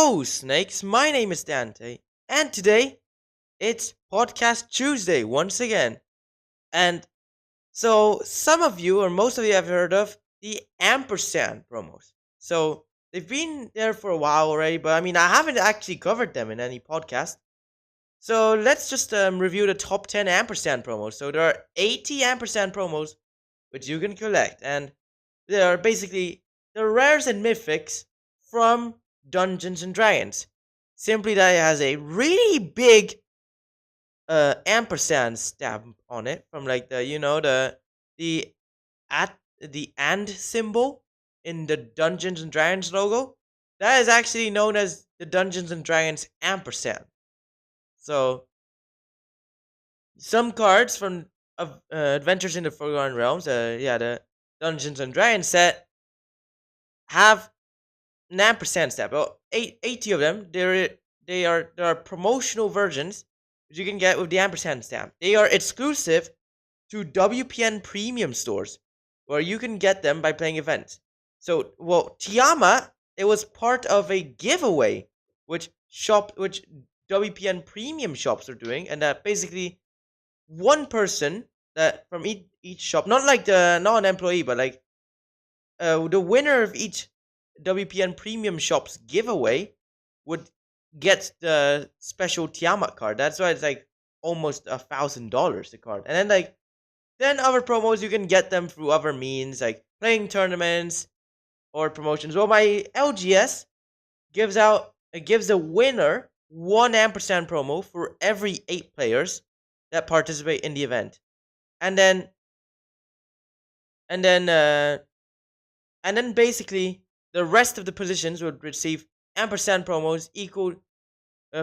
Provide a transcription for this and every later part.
Hello, snakes. My name is Dante, and today it's Podcast Tuesday once again. And so, some of you, or most of you, have heard of the Ampersand promos. So, they've been there for a while already, but I haven't actually covered them in any podcast. So, let's just review the top 10 Ampersand promos. So, there are 80 Ampersand promos which you can collect, and they are basically the rares and mythics from Dungeons and Dragons. Simply that it has a really big ampersand stamp on it from like the at the and symbol in the Dungeons and Dragons logo. That is actually known as the Dungeons and Dragons ampersand. So some cards from Adventures in the Forgotten Realms, the Dungeons and Dragons set have an ampersand stamp. Well, 80 of them. There are promotional versions which you can get with the ampersand stamp. They are exclusive to WPN premium stores, where you can get them by playing events. So, well, Chiamat, it was part of a giveaway which WPN premium shops are doing, and that basically one person that from each shop, not like the non-employee, but like the winner of each WPN premium shop's giveaway would get the special Tiamat card. That's why it's like almost $1,000 the card. And then other promos you can get them through other means like playing tournaments or promotions. Well, my LGS gives a winner one ampersand promo for every 8 players that participate in the event. And then basically the rest of the positions would receive ampersand promos equal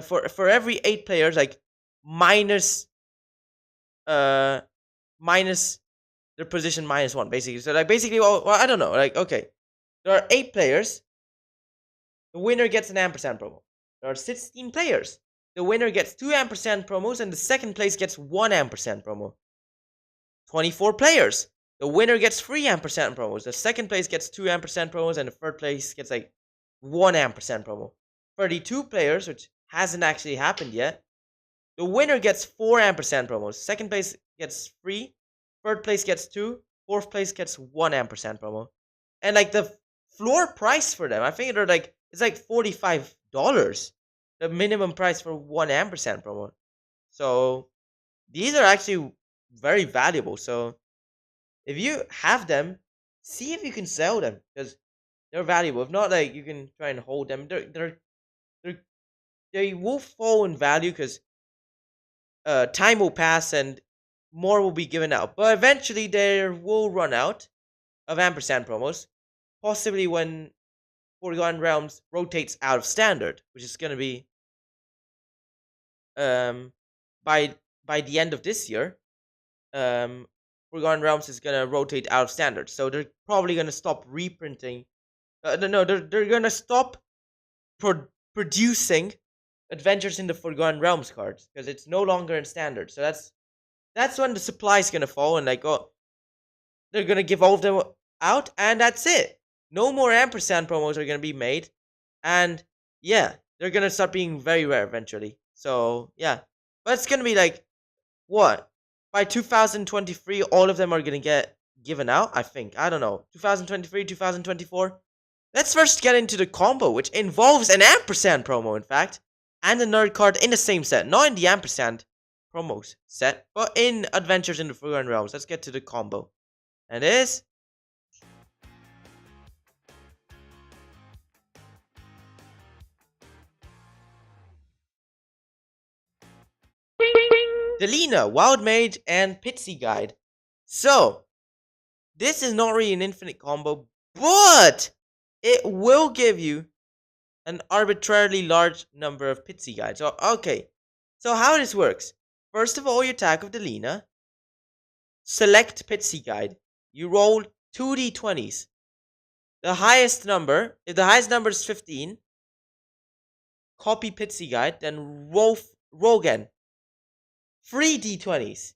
for every 8 players, like minus minus their position -1, basically. So like basically, well, I don't know. Like, okay, there are 8 players. The winner gets an ampersand promo. There are 16 players. The winner gets 2 ampersand promos, and the second place gets 1 ampersand promo. 24 players. The winner gets 3 ampersand promos. The second place gets 2 ampersand promos, and the third place gets like 1 ampersand promo. 32 players, which hasn't actually happened yet. The winner gets 4 ampersand promos. Second place gets 3. Third place gets 2. Fourth place gets 1 ampersand promo. And like the floor price for them, I think it's like $45. The minimum price for 1 ampersand promo. So these are actually very valuable. So if you have them, see if you can sell them, because they're valuable. If not, like, you can try and hold them. They will fall in value because time will pass and more will be given out. But eventually they will run out of ampersand promos, possibly when Forgotten Realms rotates out of standard, which is gonna be by the end of this year. Forgotten Realms is gonna rotate out of standard, so they're probably gonna stop reprinting. No, they're gonna stop producing Adventures in the Forgotten Realms cards because it's no longer in standard. So that's when the supply is gonna fall, and like, oh, they're gonna give all of them out, and that's it. No more ampersand promos are gonna be made, and yeah, they're gonna start being very rare eventually. So yeah, but it's gonna be like, what, by 2023 all of them are gonna get given out, I think. I don't know, 2023, 2024. Let's first get into the combo, which involves an ampersand promo, in fact, and a nerd card in the same set. Not in the ampersand promos set, but in Adventures in the Forgotten Realms. Let's get to the combo. And it is Delina, Wild Mage, and Pitsy Guide. So, this is not really an infinite combo, but it will give you an arbitrarily large number of Pitsy Guides. So, okay, so how this works. First of all, you attack with Delina. Select Pitsy Guide. You roll 2d20s. The highest number, if the highest number is 15, copy Pitsy Guide, then roll again. 3d20s.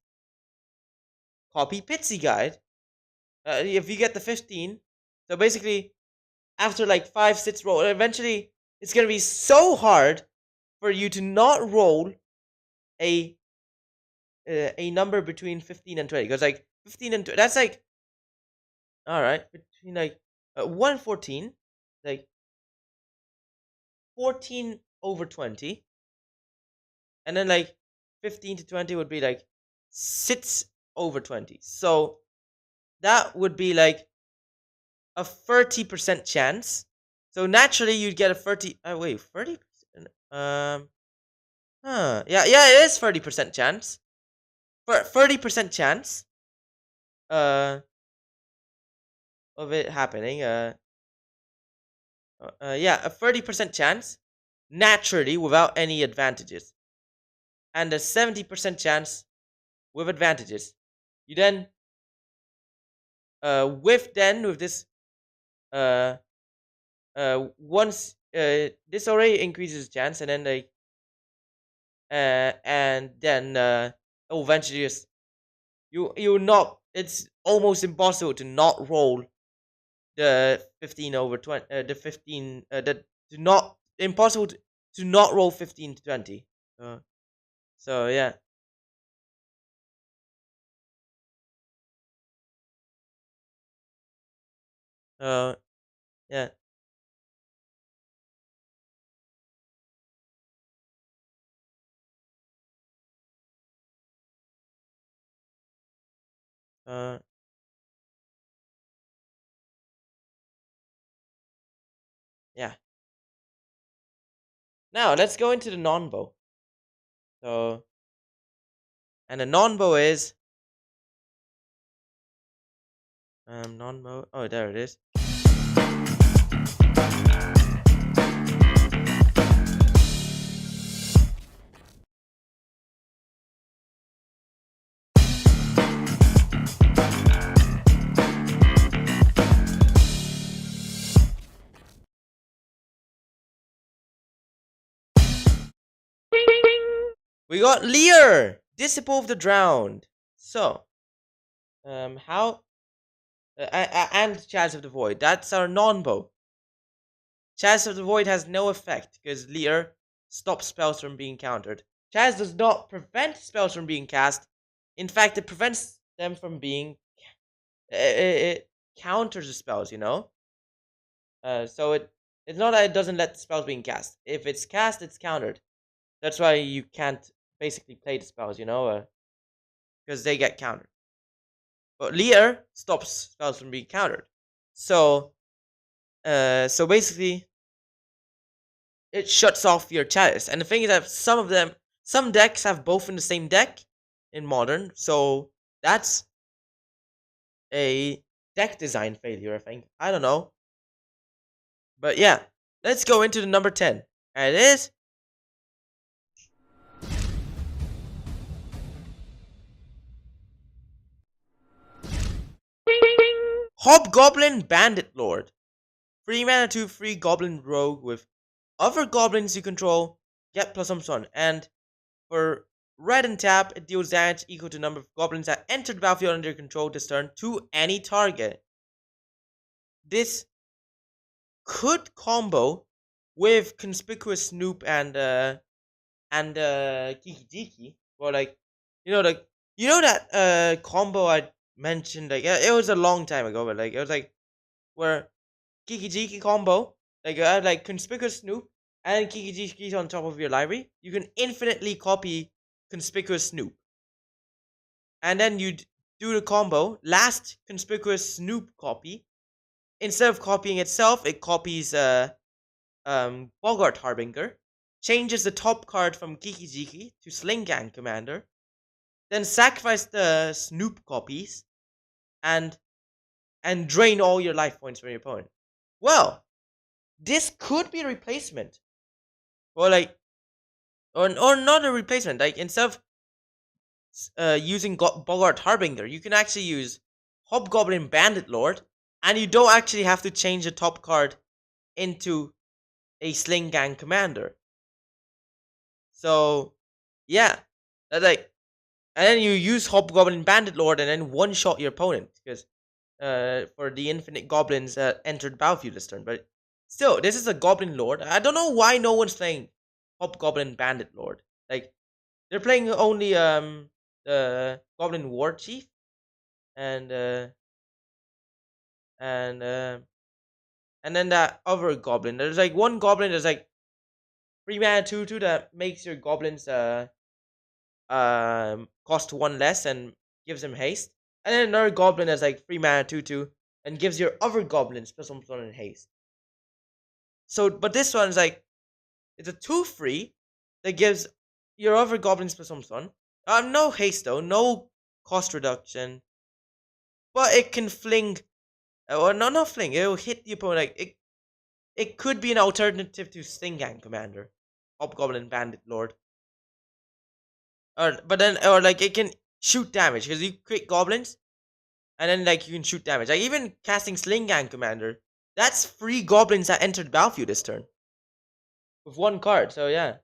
Copy Pitsy Guide. If you get the 15, so basically, after like 5, 6 rolls, eventually it's gonna be so hard for you to not roll a number between 15 and 20, because like 15 and that's like, all right, between like 1 and 14, like 14 over 20, and then like 15 to 20 would be like 6 over 20. So that would be like a 30% chance. So naturally you'd get a 30 wait, 30%. Yeah, it is 30% chance. For 30% chance uh of it happening. Yeah, a 30% chance naturally without any advantages, and a 70% chance with advantages. You then with this uh once this already increases chance, and then like and then eventually just you not, it's almost impossible to not roll the 15 over 20, the 15 the to not impossible to not roll 15 to 20. uh, so yeah. uh yeah. uh yeah, now let's go into the non-bow. So, and the non-bow is non-bow, oh there it is. We got Leer, Disciple of the Drowned. So, how and Chalice of the Void. That's our non-bow. Chalice of the Void has no effect because Leer stops spells from being countered. Chalice does not prevent spells from being cast. In fact, it prevents them from being. It counters the spells, you know. So it's not that it doesn't let the spells being cast. If it's cast, it's countered. That's why you can't basically play the spells, you know, because they get countered. But Leer stops spells from being countered. So, so basically, it shuts off your chalice. And the thing is that some decks have both in the same deck in modern. So that's a deck design failure, I think. I don't know. But yeah, let's go into the number 10. And it is Hobgoblin Bandit Lord. 3 mana 2/3 Goblin Rogue with other goblins you control, get +1/+1. And for red and tap, it deals damage equal to the number of goblins that entered the battlefield under your control this turn to any target. This could combo with Conspicuous Snoop and Kiki Jiki. Well, like, you know that combo I mentioned, like it was a long time ago, but like it was like where Kiki Jiki combo, like you have like Conspicuous Snoop and Kiki Jiki on top of your library. You can infinitely copy Conspicuous Snoop, and then you do the combo last Conspicuous Snoop copy. Instead of copying itself, it copies Bogart Harbinger, changes the top card from Kiki Jiki to Sling Gang Commander, then sacrifice the Snoop copies and drain all your life points from your opponent. Well, this could be a replacement, or like, or not a replacement. Like instead of using Bogart Harbinger, you can actually use Hobgoblin Bandit Lord, and you don't actually have to change the top card into a Sling Gang Commander. So, yeah, like, and then you use Hobgoblin Bandit Lord and then one shot your opponent because for the infinite goblins that entered battlefield this turn. But Still, this is a Goblin Lord. I don't know why no one's playing Hobgoblin Bandit Lord. Like, they're playing only the Goblin War Chief and and uh, and then that other goblin. There's like one goblin that's like 3 mana 2/2 that makes your goblins cost 1 less and gives them haste. And then another goblin that's like 3 mana 2/2 and gives your other goblins +1/+1 and haste. So, but this one is like, it's a 2/3 that gives your other goblins +1/+1. No haste though, no cost reduction, but it can fling, or no, not fling. It will hit the opponent. Like it could be an alternative to Sting Gang Commander, Hobgoblin Bandit Lord. But then, or like it can shoot damage because you create goblins, and then like you can shoot damage. Like even casting Sling Gang Commander, that's 3 goblins that entered the battlefield this turn with 1 card. So yeah,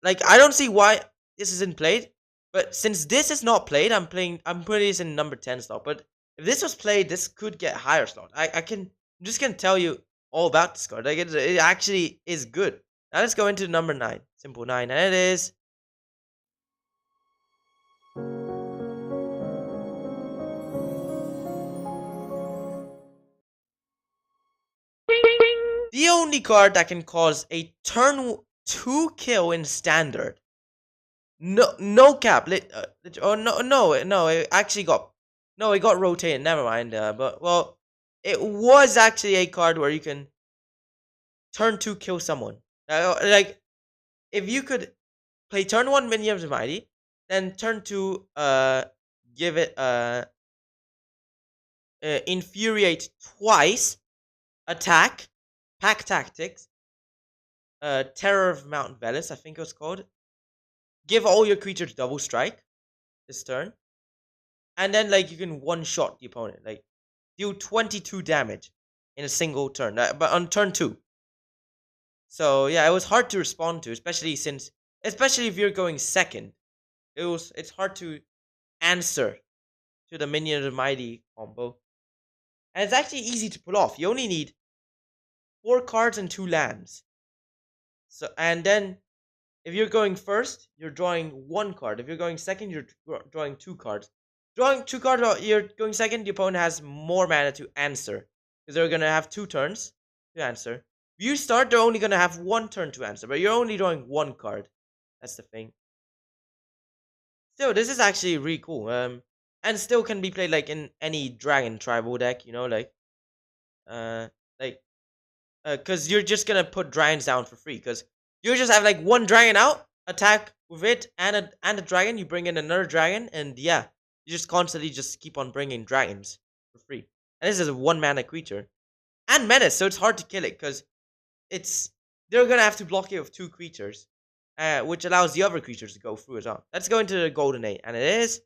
like I don't see why this isn't played. But since this is not played, I'm putting this in number 10 slot. But if this was played, this could get higher slot. I'm just gonna tell you all about this card. Like it actually is good. Now let's go into number 9, simple 9, and it is the only card that can cause a turn 2 kill in standard. No cap. No. It actually got it got rotated. Never mind. But well, it was actually a card where you can turn 2 kill someone. Like if you could play turn 1 Minions of Mighty, then turn 2 give it infuriate twice, attack, pack tactics, terror of Mount Velis, I think it was called. Give all your creatures double strike this turn, and then like you can one shot the opponent, like deal 22 damage in a single turn, but on turn 2. So yeah, it was hard to respond to, especially if you're going second. It's hard to answer to the Minion of Mighty combo, and it's actually easy to pull off. You only need 4 cards and 2 lands. So, and then if you're going first, you're drawing 1 card. If you're going second, you're drawing 2 cards. Drawing 2 cards while you're going second, the opponent has more mana to answer, because they're gonna have 2 turns to answer. If you start, they're only gonna have 1 turn to answer, but you're only drawing 1 card. That's the thing. Still, this is actually really cool. And still can be played like in any dragon tribal deck, you know, like because you're just gonna put dragons down for free, because you just have like 1 dragon out, attack with it and a dragon. You bring in another dragon, and yeah, you just constantly just keep on bringing dragons for free. And this is a 1 mana creature and menace, so it's hard to kill it because they're gonna have to block it with 2 creatures, which allows the other creatures to go through as well. Let's go into the GoldenA, and it is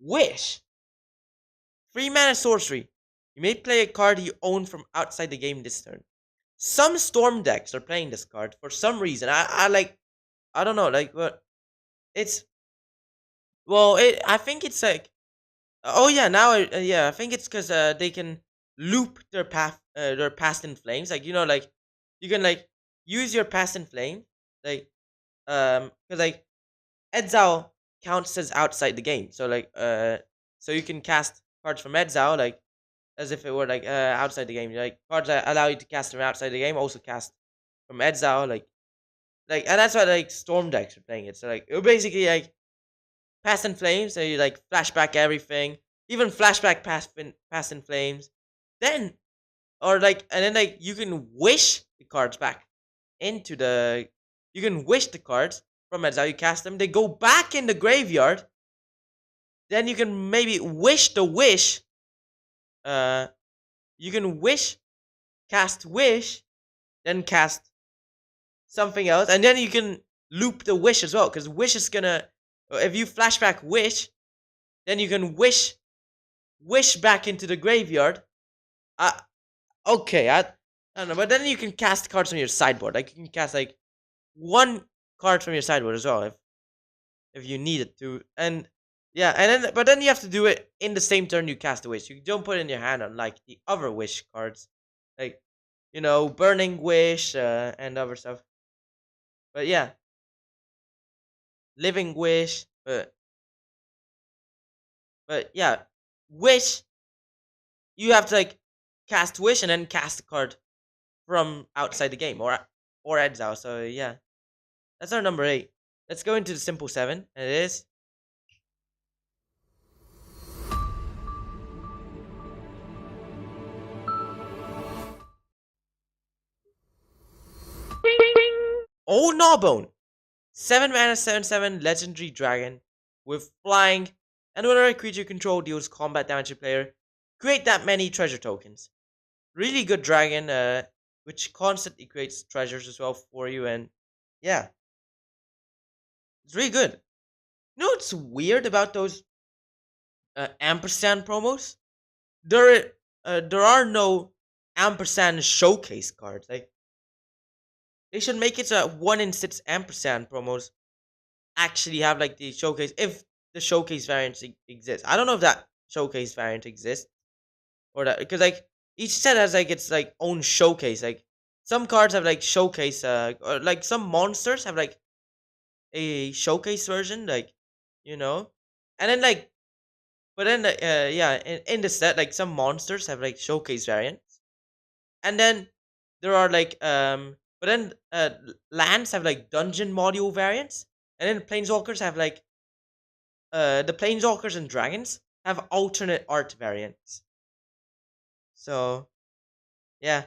Wish. 3 mana sorcery. You may play a card you own from outside the game this turn. Some Storm decks are playing this card for some reason. I don't know, like, but it's, well, I think it's like, oh yeah, I think it's because they can loop their past in flames. Like, you know, like you can like use your past in flame, like because like exile counts as outside the game. So like so you can cast cards from exile like as if it were like outside the game. Like cards that allow you to cast from outside the game also cast from exile, like and that's why like Storm decks are playing it. So like it basically like past in flames, so you like flashback everything, even flashback past in flames. Then or like and then like you can wish the cards back into the you can wish the cards from exile, you cast them, they go back in the graveyard. Then you can maybe wish the wish. You can cast wish, then cast something else, and then you can loop the wish as well, because wish is gonna If you flashback wish, then you can wish back into the graveyard. Uh, okay, I don't know, but then you can cast cards from your sideboard. Like you can cast like one card from your sideboard as well if you need it to. And yeah, and then but then you have to do it in the same turn you cast a wish. You don't put it in your hand unlike the other wish cards, like burning wish and other stuff. But yeah, living wish, but yeah, wish you have to like cast wish and then cast a card from outside the game or exile. So yeah, that's our number 8. Let's go into the simple 7, and it is Old Gnawbone. 7 mana 7/7 legendary dragon with flying, and whenever a creature you control deals combat damage to player, create that many treasure tokens. Really good dragon, which constantly creates treasures as well for you, and yeah, it's really good. You know what's weird about those Ampersand promos? There are no Ampersand showcase cards. Like they should make it so that 1 in 6 Ampersand promos actually have like the showcase if the showcase variant exists. I don't know if that showcase variant exists or that because like each set has like its like own showcase. Like some cards have like showcase, or like some monsters have like a showcase version, like you know, and then like but then yeah, in the set like some monsters have like showcase variants, and then there are like but then lands have like dungeon module variants, and then planeswalkers have like the planeswalkers and dragons have alternate art variants. So yeah,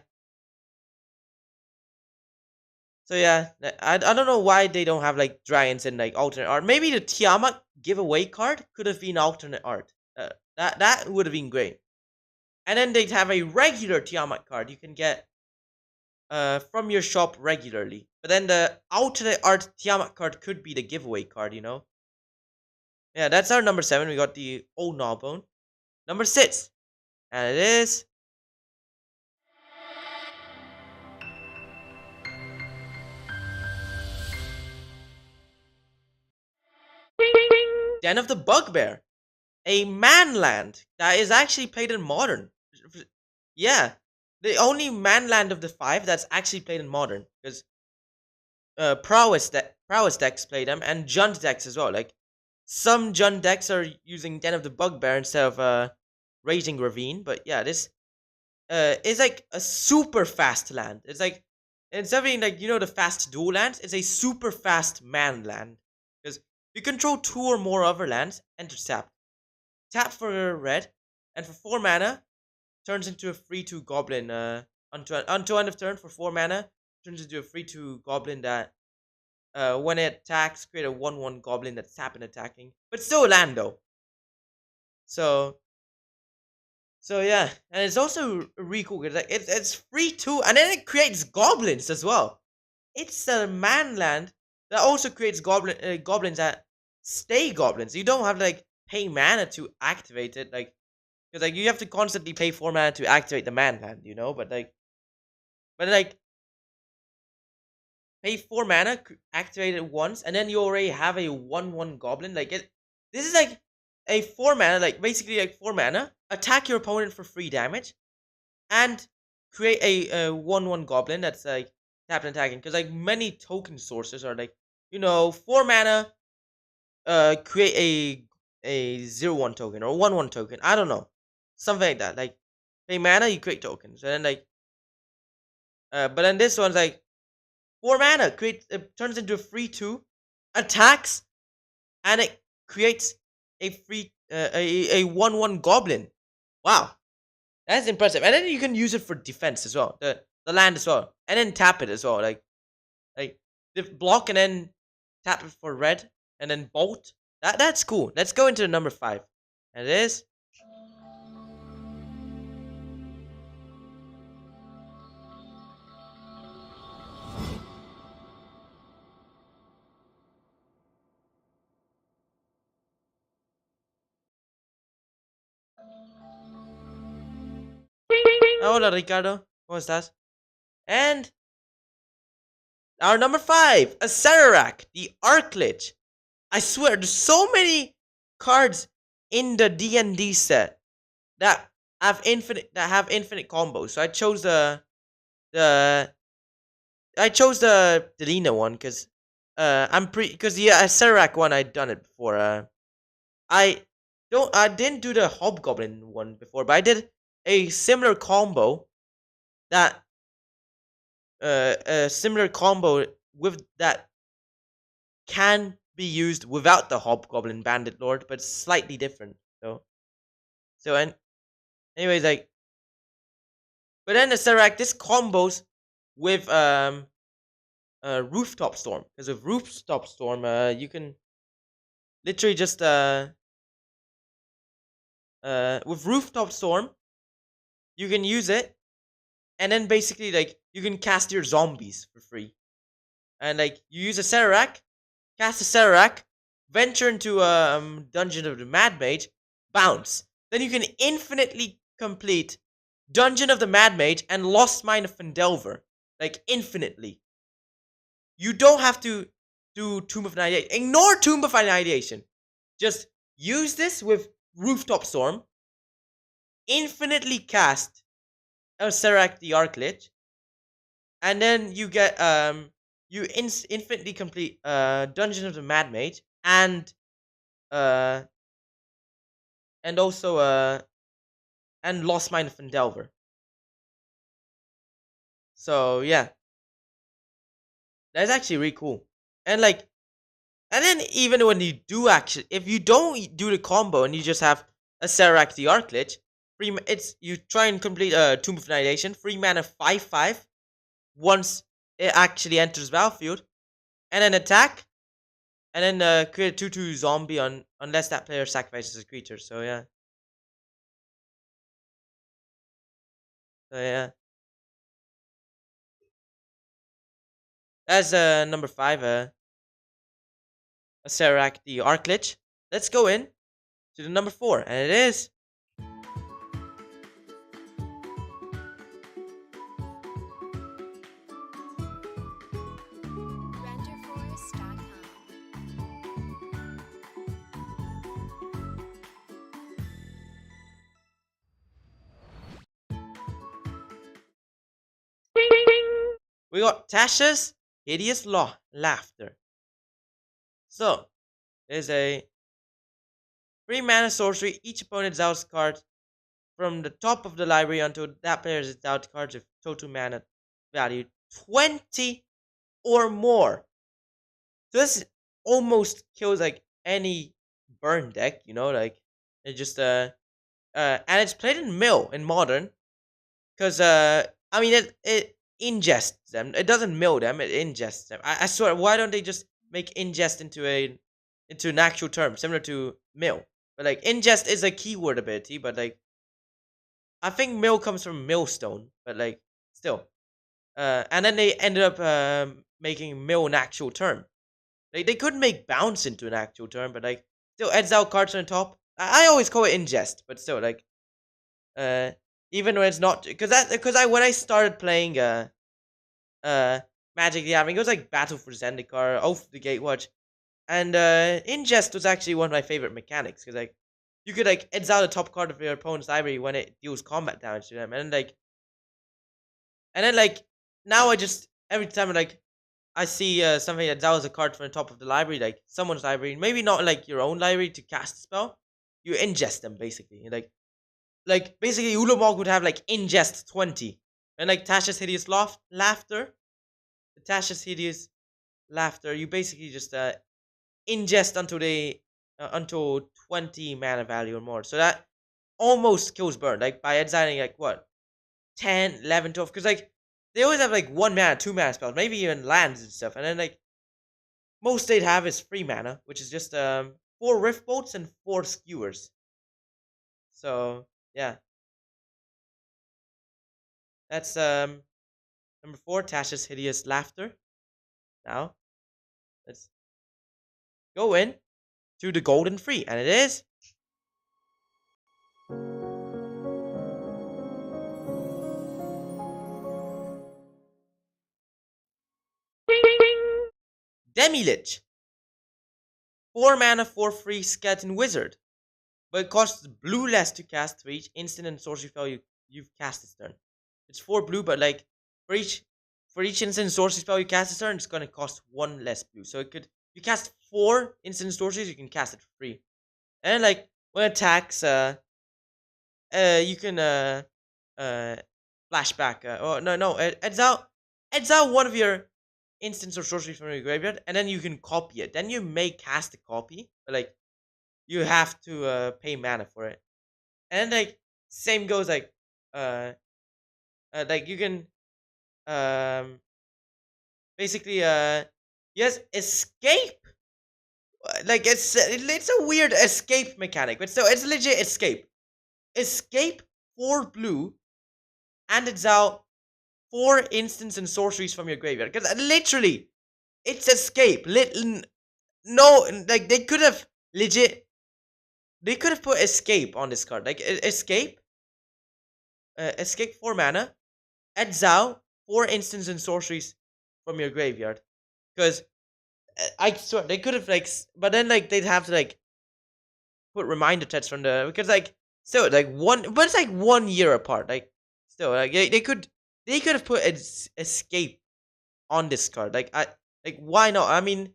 I don't know why they don't have like dragons in like alternate art. Maybe the Chiamat giveaway card could have been alternate art. That would have been great. And then they'd have a regular Tiamat card you can get from your shop regularly. But then the alternate art Tiamat card could be the giveaway card, you know? Yeah, that's our number 7. We got the old Gnawbone. Number 6. And it is Den of the Bugbear. A manland that is actually played in modern. Yeah. The only manland of the 5 that's actually played in modern. Because prowess decks play them, and Jund decks as well. Like some Jund decks are using Den of the Bugbear instead of Raging Ravine, but yeah, this is like a super fast land. It's like instead of being like the fast dual lands, it's a super fast man land because you control 2 or more other lands. Enter tap for red, and for 4 mana turns into a free 2 goblin. Until end of turn for 4 mana turns into a free 2 goblin that when it attacks, create a 1/1 goblin that's tap and attacking, but still a land though. So yeah, and it's also really cool because like it's free too, and then it creates goblins as well. It's a man land that also creates goblins that stay goblins. You don't have to like pay mana to activate it, like because like you have to constantly pay 4 mana to activate the man land, but like pay 4 mana, activate it once, and then you already have a 1/1 goblin. Like this is like a 4 mana, like basically like 4 mana. Attack your opponent for free damage, and create a 1/1 goblin that's like tap and attacking. Because like many token sources are like 4 mana, create a 0/1 token or 1/1 token. I don't know, something like that. Like pay mana, you create tokens, and then like but then this one's like 4 mana, turns into a free 2, attacks, and it creates a free a 1/1 goblin. Wow, that's impressive. And then you can use it for defense as well, the land as well, and then tap it as well. Like block and then tap it for red, and then bolt. That's cool. Let's go into number 5, and it is Hola, Ricardo. ¿Cómo estás? And our number 5, a Cerec the Arklet. I swear, there's so many cards in the D&D set that have infinite combos. So the I chose the Delina one because the Cerec one I'd done it before. I I didn't do the Hobgoblin one before, but I did a similar combo that a similar combo with that can be used without the Hobgoblin Bandit Lord, but slightly different. So anyways, like, but then the Cerec this combos with Rooftop Storm, because with Rooftop Storm you can literally just with Rooftop Storm you can use it, and then basically like you can cast your zombies for free, and like you use a Cerec, cast a Cerec, venture into a Dungeon of the Mad Mage, bounce. Then you can infinitely complete Dungeon of the Mad Mage and Lost Mine of Fendelver, like infinitely. You don't have to do Tomb of Annihilation. Ignore Tomb of Annihilation. Just use this with Rooftop Storm, infinitely cast a Cerec the Arklet, and then you get you infinitely complete Dungeon of the Mad Mage uh and also and Lost Mine of Fendelver. So yeah, that's actually really cool. And like, and then even when you do actually, if you don't do the combo and you just have a Cerec the Arklet, it's you try and complete a Tomb of Annihilation, 3 mana 5/5 once it actually enters battlefield, and then attack, and then create a 2/2 zombie on unless that player sacrifices a creature. So yeah, so yeah, that's number 5, a Cerec the Arklet. Let's go in to the number 4, and it is renderforce.com. we got Tashas Hideous Laughter. So there's a 3 mana sorcery. Each opponent exiled card from the top of the library until that player is exiled cards with total mana value 20 or more. So this almost kills like any burn deck, like it just and it's played in mill in modern, because I mean it ingests them. It doesn't mill them, it ingests them. I swear, why don't they just make ingest into an actual term similar to mill? But like ingest is a keyword ability, but like I think mill comes from millstone, but like still. And then they ended up making mill an actual term. They could make bounce into an actual term, but like still exile cards on the top. I always call it ingest, but still like uh even when it's not, because I when I started playing Magic the Gathering, it was like Battle for Zendikar, Oath of the Gatewatch, and ingest was actually one of my favorite mechanics, because like you could like exile the top card of your opponent's library when it deals combat damage to them, and then like now I just every time like I see something that exiles a card from the top of the library, like someone's library, maybe not like your own library to cast a spell, you ingest them basically. Like basically Ulamog would have like ingest 20. And like Tashas Hideous Laughter, Tashas Hideous Laughter, you basically just ingest until 20 mana value or more. So that almost kills burn, like by exiling like what, 10, 11, 12, because like they always have like 1 mana, 2 mana spells, maybe even lands and stuff, and then like most they'd have is 3 mana, which is just 4 Rift Bolts and 4 Skewers. So yeah, that's number 4, Tash's Hideous Laughter. Now let's go in to the golden free, and it is Demi-Lich. 4 mana, 4 free skeleton wizard. But it costs blue less to cast for each instant and sorcery spell you've cast this turn. It's 4 blue, but like for each instant sorcery spell you cast this turn, it's gonna cost 1 less blue. So it could you cast 4 instant sorceries, you can cast it for free. And like when it attacks, you can flashback. Oh no, adds out one of your instants or sorceries from your graveyard, and then you can copy it. Then you may cast a copy, but like you have to pay mana for it. And like same goes uh, like you can um basically yes, escape. Like it's a weird escape mechanic, but so it's legit escape. Escape 4 blue, and it's out 4 instants and sorceries from your graveyard. Because literally, it's escape. No, like they could have legit. They could have put escape on this card. Like escape, escape 4 mana, exile 4 instants and sorceries from your graveyard. Because I swear they could have but then like they'd have to like put reminder tests from the because like still like one, but it's like 1 year apart. Like still like they could have put escape on this card. Like like why not? I mean,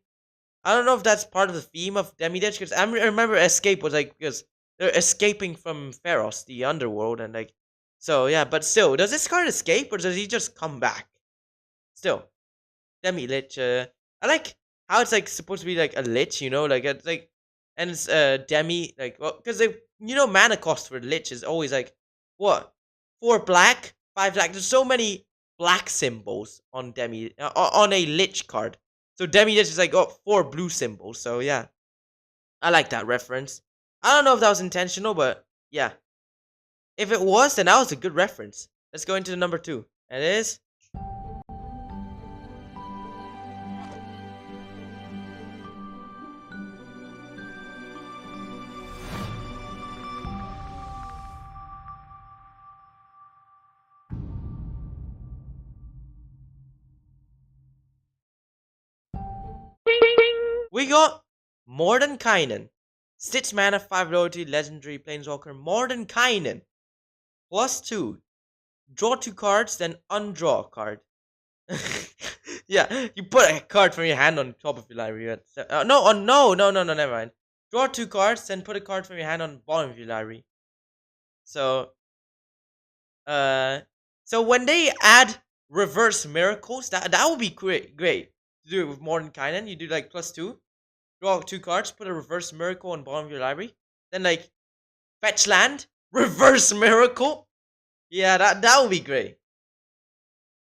I don't know if that's part of the theme of Demi-Ditch because I remember escape was like because they're escaping from Pharos, the underworld, and like so yeah. But still, does this card escape or does he just come back? Still, Demi-Lich. I like how it's like supposed to be like a lich, you know, like it's like and it's demi like well because they mana cost for lich is always like what 4 black 5 black. There's so many black symbols on on a lich card, so demi lich is like 4 blue symbols. So yeah, I like that reference. I don't know if that was intentional, but yeah, if it was, then that was a good reference. Let's go into the number 2. It is we got Mordenkainen. 6 mana, 5 loyalty, legendary planeswalker Mordenkainen. +2. Draw 2 cards, then undraw a card. Yeah, you put a card from your hand on top of your library. No, never mind. Draw 2 cards, then put a card from your hand on the bottom of your library. So, uh, so when they add reverse miracles, that would be great to do it with Mordenkainen. You do like +2, draw 2 cards, put a reverse miracle on the bottom of your library, then like fetch land, reverse miracle. Yeah, that would be great.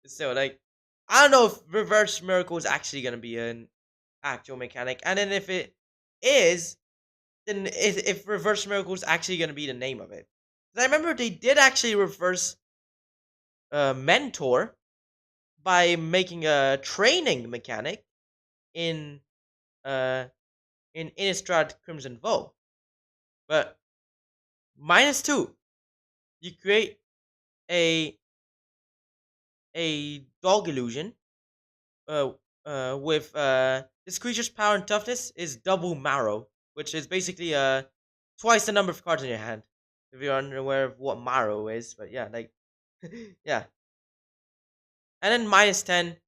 So like, I don't know if reverse miracle is actually gonna be an actual mechanic, and then if it is, then if reverse miracle is actually gonna be the name of it. 'Cause I remember they did actually reverse mentor by making a training mechanic in uh Innistrad Crimson Vow, but -2, you create a dog illusion with this creature's power and toughness is double marrow, which is basically twice the number of cards in your hand. If you're unaware of what marrow is, but yeah, like yeah. And then -10,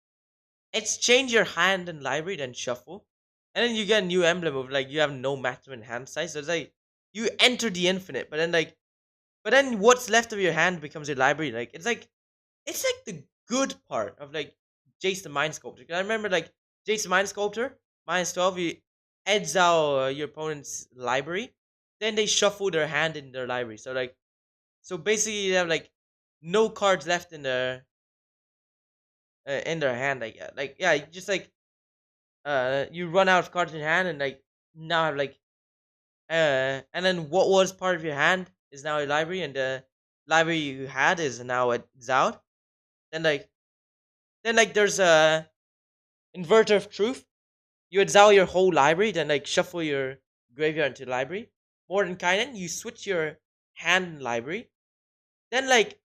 exchange your hand and library, then shuffle. And then you get a new emblem of like you have no maximum hand size. So it's like you enter the infinite, but then what's left of your hand becomes your library. Like it's like the good part of like Jace the Mind Sculptor. 'Cause I remember like Jace the Mind Sculptor, -12, you exile your opponent's library, then they shuffle their hand in their library. So like, so basically you have like no cards left in their hand. Like yeah, you just like you run out of cards in your hand and like now have like and then what was part of your hand is now a library and the library you had is now exiled. Then like there's a inverter of truth. You exile your whole library, then like shuffle your graveyard into library. Mordenkainen, you switch your hand and library, then like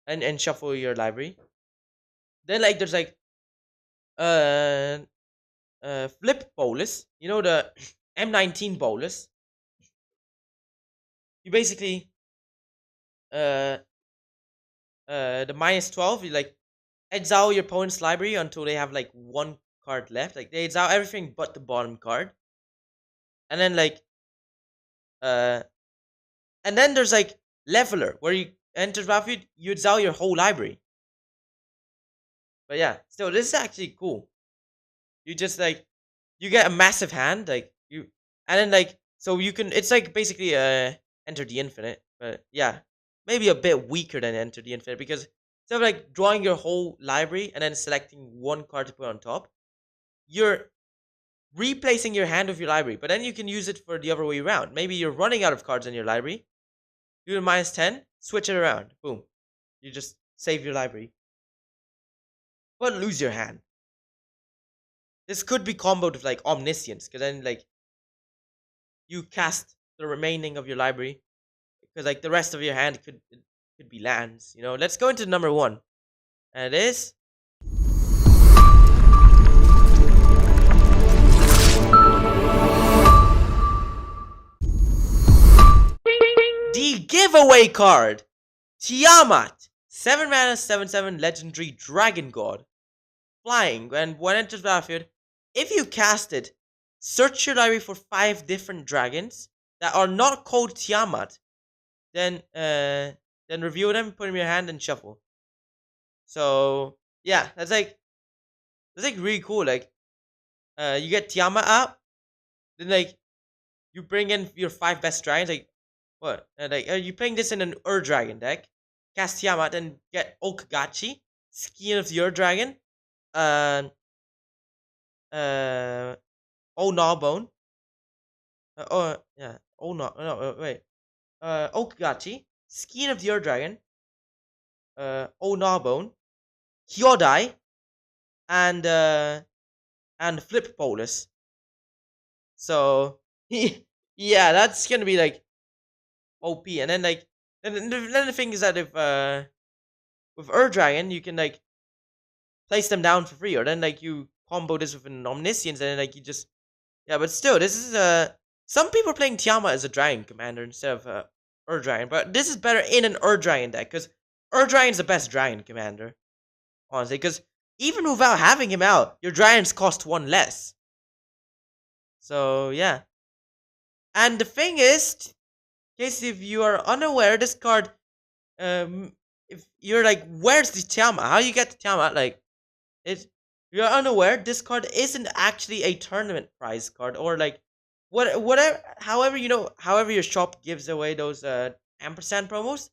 and shuffle your library. Then like there's like uh flip bolus. You know the M19 bolus. You basically uh the -12. You like exile your opponent's library until they have like one card left. Like they exile everything but the bottom card, and then like uh and then there's like leveler where you enter the battlefield, you exile your whole library. But yeah, still this is actually cool. You just like you get a massive hand, like you, and then like so you can. It's like basically enter the infinite, but yeah, maybe a bit weaker than enter the infinite because instead of like drawing your whole library and then selecting one card to put on top, you're replacing your hand with your library. But then you can use it for the other way around. Maybe you're running out of cards in your library. Do the -10, switch it around. Boom. You just save your library, but lose your hand. This could be comboed with like omniscience, because then like you cast the remaining of your library, because like the rest of your hand could be lands. You know, let's go into number one, and it is the giveaway card, Chiamat, 7 mana, 7/7 legendary dragon god, flying. And when it enters the battlefield, if you cast it, search your library for 5 different dragons that are not called Chiamat. Then review them, put them in your hand, and shuffle. So yeah, that's like really cool. Like you get Tiamat out, then like you bring in your 5 best dragons. Like what? Like are you playing this in an Dragon deck? Cast Tiamat and get Okagachi, Skin of the Dragon, uh, uh, Oh Gnawbone. Oh yeah, Oh no, wait. Okagachi, Skin of the Dragon, Oh Gnawbone, Kyodai, and Flip Bolus. So yeah, that's gonna be like OP. And then like then the thing is that if with Dragon you can like place them down for free, or then like you combo this with an Omniscience, and then like you just yeah. But still, this is some people are playing Tiamat as a Dragon commander instead of Dragon, but this is better in an Dragon deck because Dragon's the best Dragon commander, honestly. Because even without having him out, your Dragons cost 1 less. So yeah. And the thing is, in case if you are unaware, this card, if you're like, where's the Tiamat? How you get the Tiamat? Like, if you're unaware, this card isn't actually a tournament prize card, or like, whatever. However, you know, however your shop gives away those ampersand promos,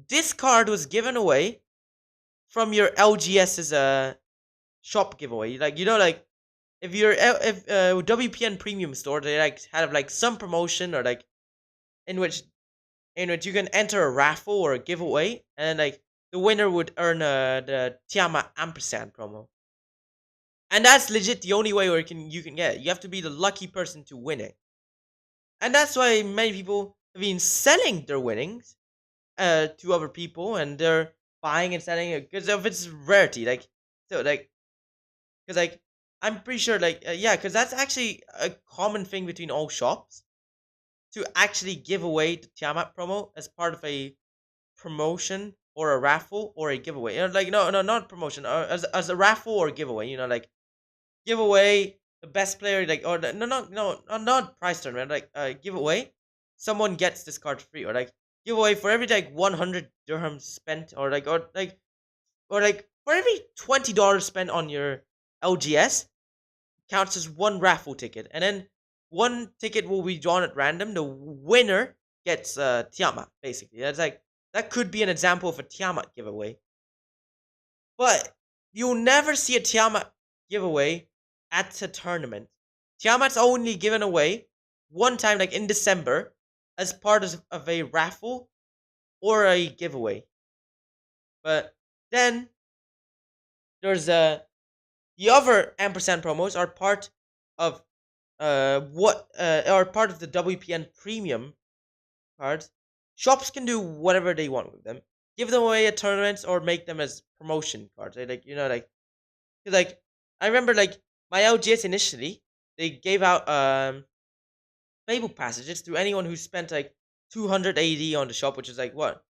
this card was given away from your LGS's shop giveaway. Like, you know, like if you're if WPN Premium Store, they like have like some promotion, or like in which you can enter a raffle or a giveaway, and like the winner would earn the Tiamat Ampersand promo. And that's legit the only way where you can get it. You have to be the lucky person to win it. And that's why many people have been selling their winnings to other people, and they're buying and selling it because of its rarity. Like, so like, because like I'm pretty sure like yeah, because that's actually a common thing between all shops, to actually give away the Tiamat promo as part of a promotion or a raffle or a giveaway. You know, like no, not promotion, as a raffle or a giveaway. You know, like give away the best player, like, or not prize tournament, like give away. Someone gets this card free, or like give away for every like 100 dirhams spent, or like for every $20 spent on your LGS counts as 1 raffle ticket, and then 1 ticket will be drawn at random. The winner gets Tiamat. Basically, that's like that could be an example of a Tiamat giveaway. But you'll never see a Tiamat giveaway at a tournament. Tiamat's only given away 1 time, like in December, as part of a raffle or a giveaway. But then there's the other ampersand promos are part of are part of the WPN premium cards. Shops can do whatever they want with them. Give them away at tournaments or make them as promotion cards. Like, you know, like, cause like I remember like my LGS initially they gave out Fable passages to anyone who spent like 200 AD on the shop, which is like what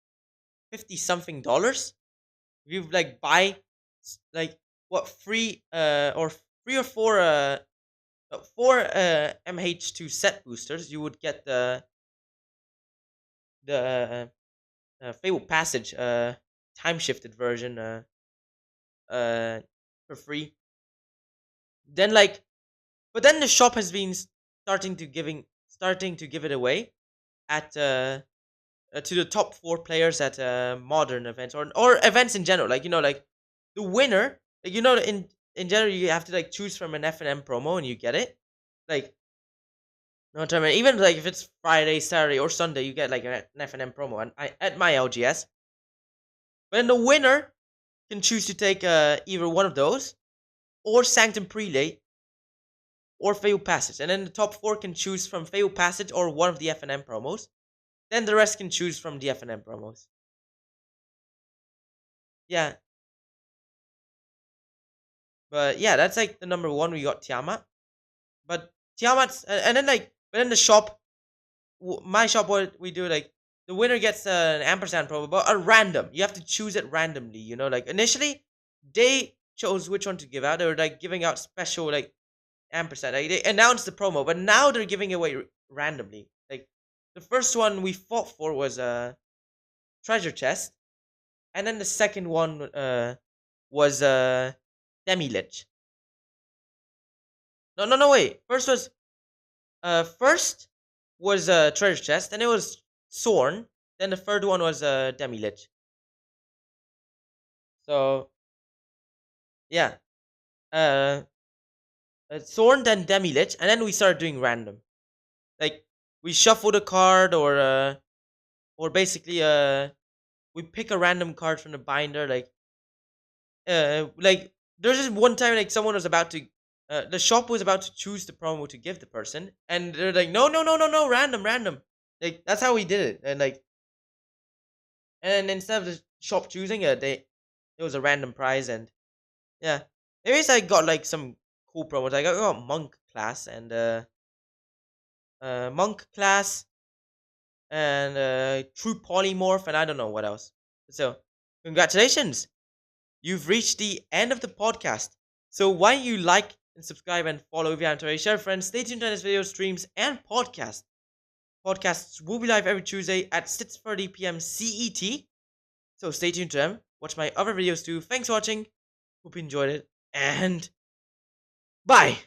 50 something dollars. If you like buy like what three or four four MH2 set boosters, you would get the Fable passage time shifted version for free. Then like, but then the shop has been starting to give it away at to the top four players at modern events or events in general. Like like the winner. Like in general, you have to like choose from an F&M promo and you get it. Like no time. Even like if it's Friday, Saturday, or Sunday, you get like an F&M promo. And I at my LGS, but then the winner can choose to take either one of those or Sanctum Prelate or Fable Passage, and then the top four can choose from Fable Passage or one of the F&M promos. Then the rest can choose from the F&M promos. Yeah, but yeah, that's like the number one. We got Tiamat, but Tiamat's and then like, but then the shop, my shop, what we do like the winner gets an ampersand promo, but a random. You have to choose it randomly. Like initially they chose which one to give out. They were like giving out special like ampersand. Like, they announced the promo, but now they're giving away randomly. Like the first one we fought for was a treasure chest, and then the second one was a demi lich. No, wait. First was a treasure chest, then it was Sorn, then the third one was a demi lich. So yeah, uh, Sorn then demi lich, and then we started doing random. Like we shuffled a card, or basically we pick a random card from the binder. Like there's just one time like someone was about to the shop was about to choose the promo to give the person, and they're like, no, random. Like that's how we did it, and instead of the shop choosing it, it was a random prize, and yeah, anyways, I got like some cool promos. I got monk class, and true polymorph, and I don't know what else. So congratulations, you've reached the end of the podcast. So why don't you like and subscribe and follow if you haven't already? Share with friends. Stay tuned to this video streams and podcast. Podcasts will be live every Tuesday at 6:30 p.m. CET. So stay tuned to them. Watch my other videos too. Thanks for watching. Hope you enjoyed it. And bye.